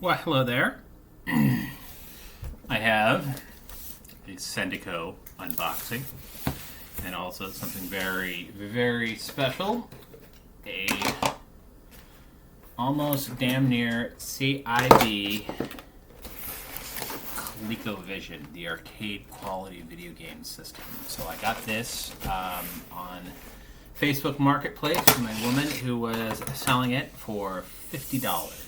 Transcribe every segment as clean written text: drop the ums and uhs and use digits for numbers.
Well, hello there. I have a Sendico unboxing and also something very, very special. A almost damn near CIB ColecoVision, the arcade quality video game system. So I got this on Facebook Marketplace from a woman who was selling it for $50.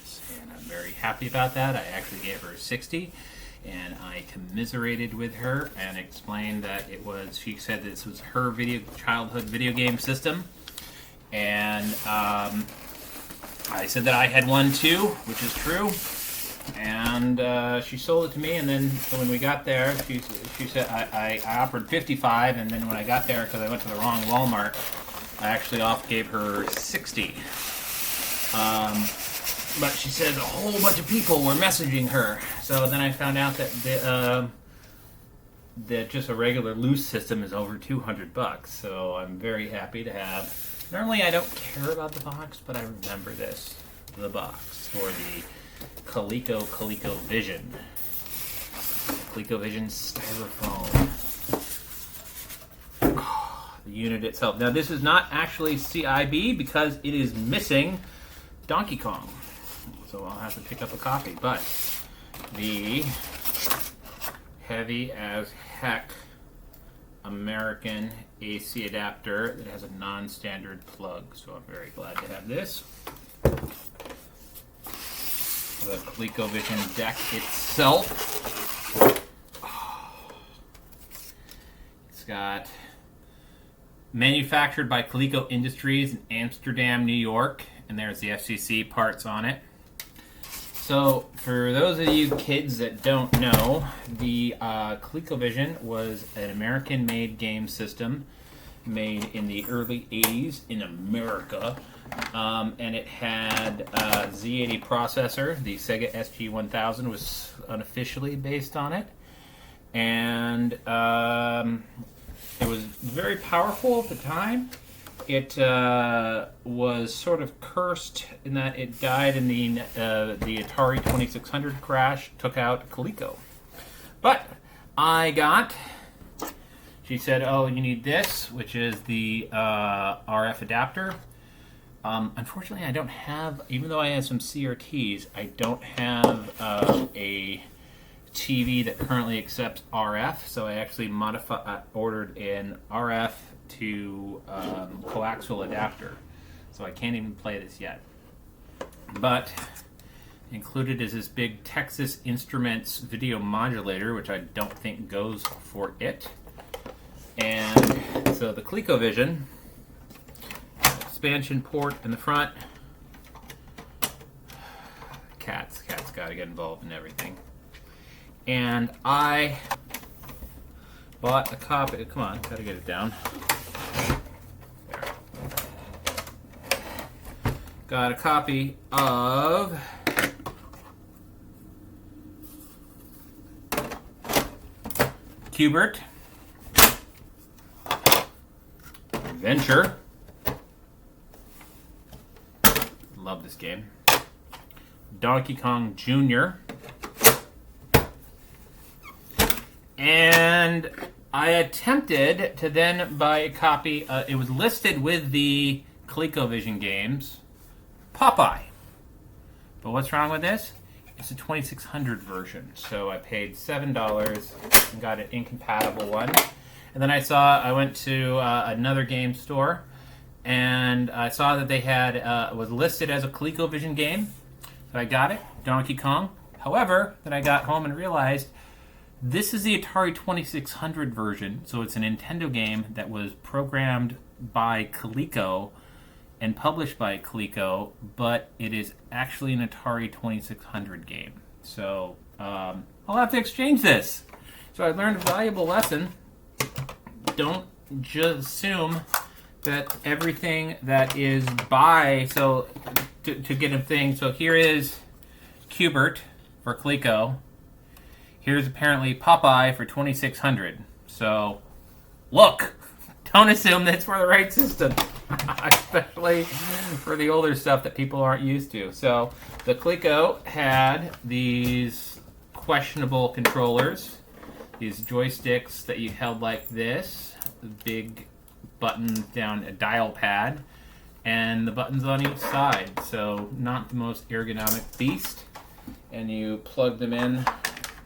And I'm very happy about that. I actually gave her $60, and I commiserated with her and explained that it was, she said this was her childhood video game system. And I said that I had one too, which is true. And she sold it to me, and then when we got there, she said I offered $55, and then when I got there, because I went to the wrong Walmart, I actually gave her $60. But she said a whole bunch of people were messaging her. So then I found out that that just a regular loose system is over $200. So I'm very happy to have. Normally I don't care about the box, but I remember the box for the ColecoVision. ColecoVision Styrofoam. The unit itself. Now this is not actually CIB because it is missing Donkey Kong. So I'll have to pick up a copy. But the heavy as heck American AC adapter that has a non-standard plug. So I'm very glad to have this. The ColecoVision deck itself. It's got manufactured by Coleco Industries in Amsterdam, New York, and there's the FCC parts on it. So, for those of you kids that don't know, the ColecoVision was an American-made game system made in the early 80s in America. And it had a Z80 processor. The Sega SG-1000 was unofficially based on it. And it was very powerful at the time. It was sort of cursed in that it died in the Atari 2600 crash, took out Coleco. But she said, oh, you need this, which is the RF adapter. Unfortunately, I don't have, even though I have some CRTs, I don't have a TV that currently accepts RF, so I actually ordered an RF to coaxial adapter, so I can't even play this yet. But included is this big Texas Instruments video modulator, which I don't think goes for it. And so the ColecoVision expansion port in the front. Cats gotta get involved in everything. And I bought a copy. Come on, gotta get it down. There. Got a copy of Q*bert, Adventure. Love this game. Donkey Kong Jr. And I attempted to then buy a copy. It was listed with the ColecoVision games, Popeye. But what's wrong with this? It's a 2600 version. So I paid $7 and got an incompatible one. And then I went to another game store, and I saw that they had was listed as a ColecoVision game. So I got it, Donkey Kong. However, then I got home and realized this is the Atari 2600 version, so it's a Nintendo game that was programmed by Coleco and published by Coleco, but it is actually an Atari 2600 game. So I'll have to exchange this. So I learned a valuable lesson. Don't just assume that everything that is to get a thing. So here is Q*bert for Coleco. Here's apparently Popeye for 2600. So look, don't assume that's for the right system. especially for the older stuff that people aren't used to. So the Coleco had these questionable controllers, these joysticks that you held like this, big button down a dial pad, and the buttons on each side. So not the most ergonomic beast. And you plug them in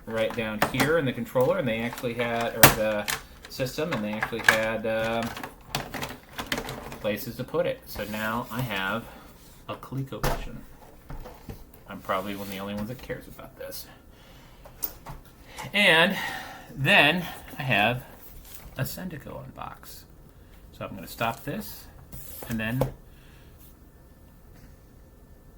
right down here in the controller, and they actually had, or the system, and they actually had places to put it. So now I have a ColecoVision. I'm probably one of the only ones that cares about this. And then I have a Sendico unbox. So I'm going to stop this and then